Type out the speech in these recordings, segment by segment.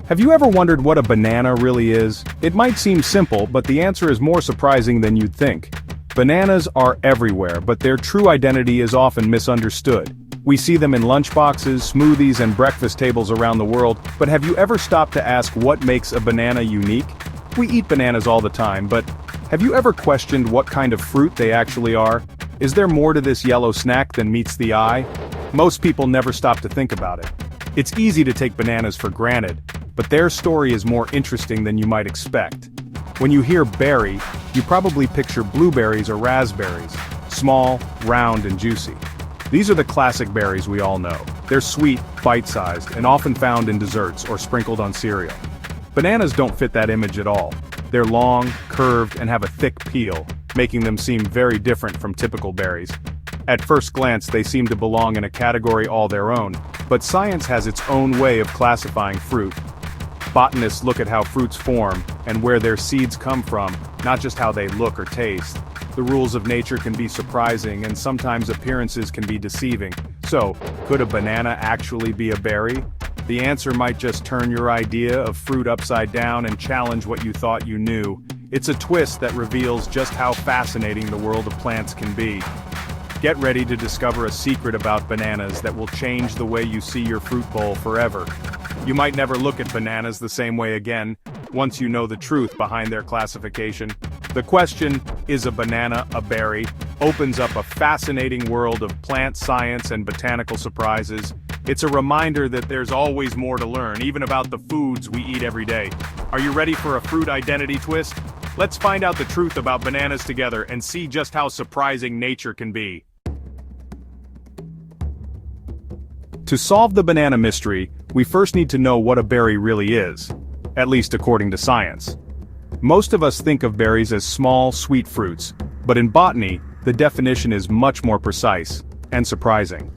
Have you ever wondered what a banana really is? It might seem simple, but the answer is more surprising than you'd think. Bananas are everywhere, but their true identity is often misunderstood. We see them in lunchboxes, smoothies, and breakfast tables around the world, but have you ever stopped to ask what makes a banana unique? We eat bananas all the time, but have you ever questioned what kind of fruit they actually are? Is there more to this yellow snack than meets the eye? Most people never stop to think about it. It's easy to take bananas for granted, but their story is more interesting than you might expect. When you hear berry, you probably picture blueberries or raspberries, small, round, and juicy. These are the classic berries we all know. They're sweet, bite-sized, and often found in desserts or sprinkled on cereal. Bananas don't fit that image at all. They're long, curved, and have a thick peel, making them seem very different from typical berries. At first glance, they seem to belong in a category all their own, but science has its own way of classifying fruit. Botanists look at how fruits form and where their seeds come from, not just how they look or taste. The rules of nature can be surprising, and sometimes appearances can be deceiving. So, could a banana actually be a berry? The answer might just turn your idea of fruit upside down and challenge what you thought you knew. It's a twist that reveals just how fascinating the world of plants can be. Get ready to discover a secret about bananas that will change the way you see your fruit bowl forever. You might never look at bananas the same way again, once you know the truth behind their classification. The question, is a banana a berry, opens up a fascinating world of plant science and botanical surprises. It's a reminder that there's always more to learn, even about the foods we eat every day. Are you ready for a fruit identity twist? Let's find out the truth about bananas together and see just how surprising nature can be. To solve the banana mystery, we first need to know what a berry really is, at least according to science. Most of us think of berries as small, sweet fruits, but in botany, the definition is much more precise and surprising.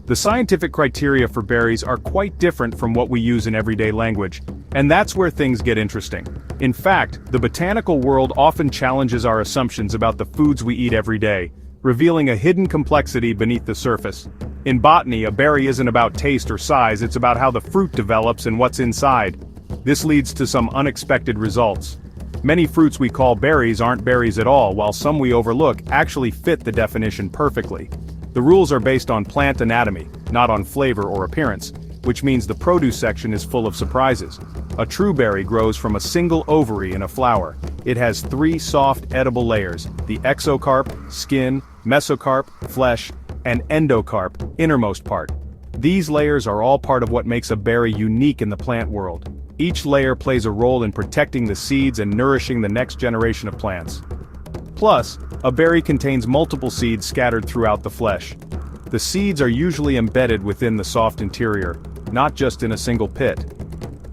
The scientific criteria for berries are quite different from what we use in everyday language, and that's where things get interesting. In fact, the botanical world often challenges our assumptions about the foods we eat every day, revealing a hidden complexity beneath the surface. In botany, a berry isn't about taste or size, it's about how the fruit develops and what's inside. This leads to some unexpected results. Many fruits we call berries aren't berries at all, while some we overlook actually fit the definition perfectly. The rules are based on plant anatomy, not on flavor or appearance, which means the produce section is full of surprises. A true berry grows from a single ovary in a flower. It has 3 soft, edible layers: the exocarp, skin, mesocarp, flesh, and endocarp, innermost part. These layers are all part of what makes a berry unique in the plant world. Each layer plays a role in protecting the seeds and nourishing the next generation of plants. Plus, a berry contains multiple seeds scattered throughout the flesh. The seeds are usually embedded within the soft interior, not just in a single pit.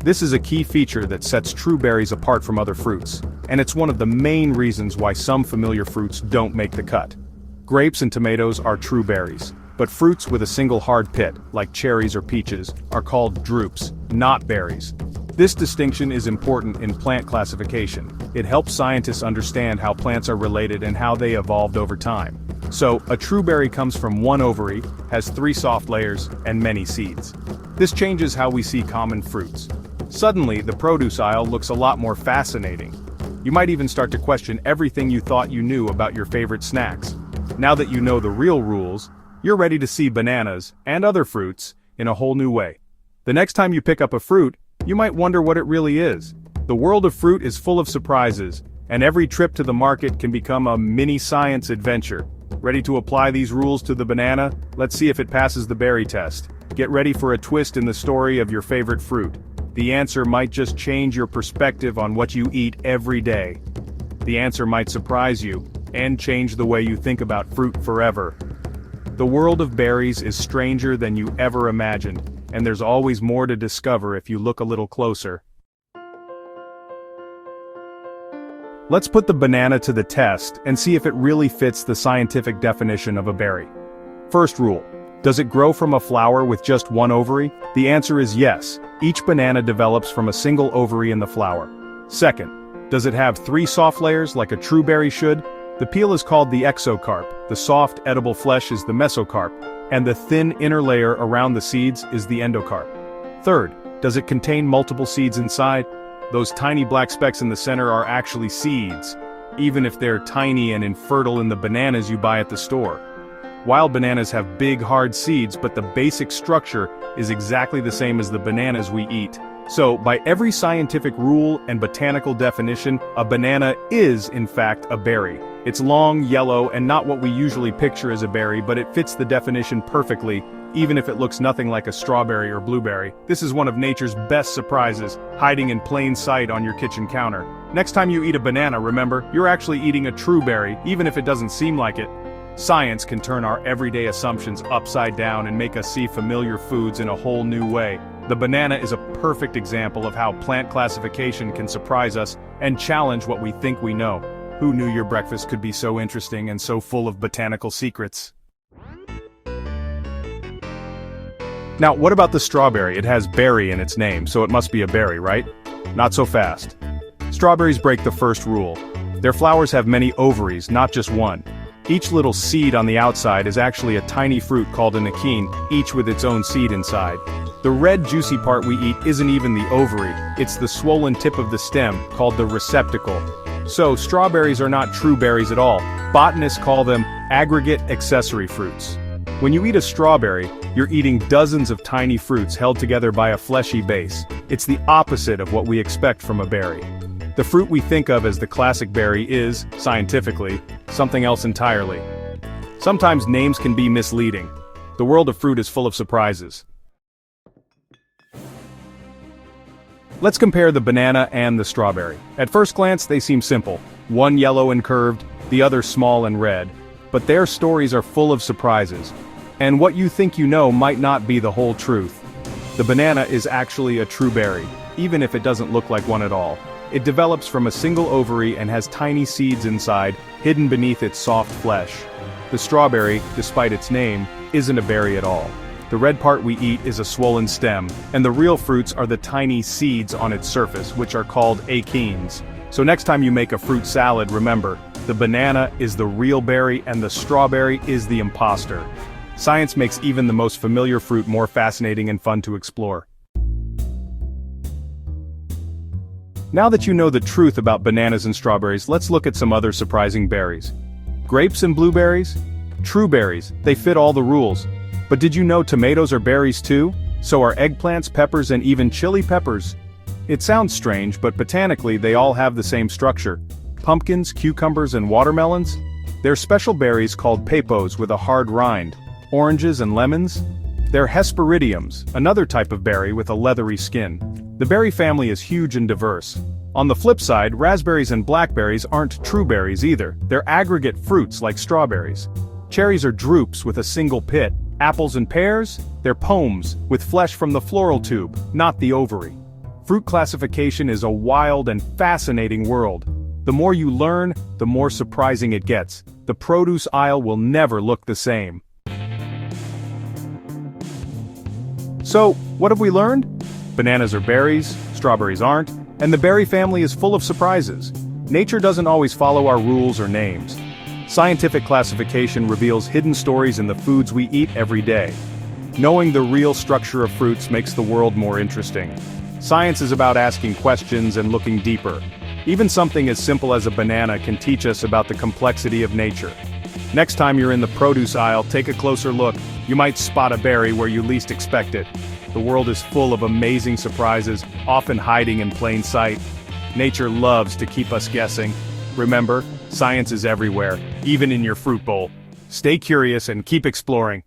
This is a key feature that sets true berries apart from other fruits, and it's one of the main reasons why some familiar fruits don't make the cut. Grapes and tomatoes are true berries, but fruits with a single hard pit, like cherries or peaches, are called drupes, not berries. This distinction is important in plant classification. It helps scientists understand how plants are related and how they evolved over time. So, a true berry comes from one ovary, has 3 soft layers, and many seeds. This changes how we see common fruits. Suddenly, the produce aisle looks a lot more fascinating. You might even start to question everything you thought you knew about your favorite snacks. Now that you know the real rules, you're ready to see bananas, and other fruits, in a whole new way. The next time you pick up a fruit, you might wonder what it really is. The world of fruit is full of surprises, and every trip to the market can become a mini science adventure. Ready to apply these rules to the banana? Let's see if it passes the berry test. Get ready for a twist in the story of your favorite fruit. The answer might just change your perspective on what you eat every day. The answer might surprise you, and change the way you think about fruit forever. The world of berries is stranger than you ever imagined, and there's always more to discover if you look a little closer. Let's put the banana to the test and see if it really fits the scientific definition of a berry. First rule: does it grow from a flower with just one ovary? The answer is yes. Each banana develops from a single ovary in the flower. Second, does it have 3 soft layers like a true berry should? The peel is called the exocarp, the soft, edible flesh is the mesocarp, and the thin inner layer around the seeds is the endocarp. Third, Does it contain multiple seeds inside? Those tiny black specks in the center are actually seeds, even if they're tiny and infertile in the bananas you buy at the store. Wild bananas have big hard seeds, but the basic structure is exactly the same as the bananas we eat. So, by every scientific rule and botanical definition, a banana is, in fact, a berry. It's long, yellow, and not what we usually picture as a berry, but it fits the definition perfectly, even if it looks nothing like a strawberry or blueberry. This is one of nature's best surprises, hiding in plain sight on your kitchen counter. Next time you eat a banana, remember, you're actually eating a true berry, even if it doesn't seem like it. Science can turn our everyday assumptions upside down and make us see familiar foods in a whole new way. The banana is a perfect example of how plant classification can surprise us and challenge what we think we know. Who knew your breakfast could be so interesting and so full of botanical secrets? Now, what about the strawberry? It has berry in its name, so it must be a berry, right? Not so fast. Strawberries break the first rule. Their flowers have many ovaries, not just one. Each little seed on the outside is actually a tiny fruit called an achene, each with its own seed inside. The red juicy part we eat isn't even the ovary, it's the swollen tip of the stem, called the receptacle. So, strawberries are not true berries at all. Botanists call them aggregate accessory fruits. When you eat a strawberry, you're eating dozens of tiny fruits held together by a fleshy base. It's the opposite of what we expect from a berry. The fruit we think of as the classic berry is, scientifically, something else entirely. Sometimes names can be misleading. The world of fruit is full of surprises. Let's compare the banana and the strawberry. At first glance, they seem simple. One yellow and curved, the other small and red. But their stories are full of surprises. And what you think you know might not be the whole truth. The banana is actually a true berry, even if it doesn't look like one at all. It develops from a single ovary and has tiny seeds inside, hidden beneath its soft flesh. The strawberry, despite its name, isn't a berry at all. The red part we eat is a swollen stem, and the real fruits are the tiny seeds on its surface, which are called achenes. So next time you make a fruit salad, remember, the banana is the real berry and the strawberry is the imposter. Science makes even the most familiar fruit more fascinating and fun to explore. Now that you know the truth about bananas and strawberries, let's look at some other surprising berries. Grapes and blueberries? True berries, they fit all the rules. But did you know tomatoes are berries too? So are eggplants, peppers, and even chili peppers. It sounds strange, but botanically they all have the same structure. Pumpkins, cucumbers, and watermelons? They're special berries called pepos with a hard rind. Oranges and lemons? They're hesperidiums, another type of berry with a leathery skin. The berry family is huge and diverse. On the flip side, raspberries and blackberries aren't true berries either. They're aggregate fruits like strawberries. Cherries are drupes with a single pit. Apples and pears? They're pomes, with flesh from the floral tube, not the ovary. Fruit classification is a wild and fascinating world. The more you learn, the more surprising it gets. The produce aisle will never look the same. So, what have we learned? Bananas are berries, strawberries aren't, and the berry family is full of surprises. Nature doesn't always follow our rules or names. Scientific classification reveals hidden stories in the foods we eat every day. Knowing the real structure of fruits makes the world more interesting. Science is about asking questions and looking deeper. Even something as simple as a banana can teach us about the complexity of nature. Next time you're in the produce aisle, take a closer look. You might spot a berry where you least expect it. The world is full of amazing surprises, often hiding in plain sight. Nature loves to keep us guessing. Remember, science is everywhere, even in your fruit bowl. Stay curious and keep exploring.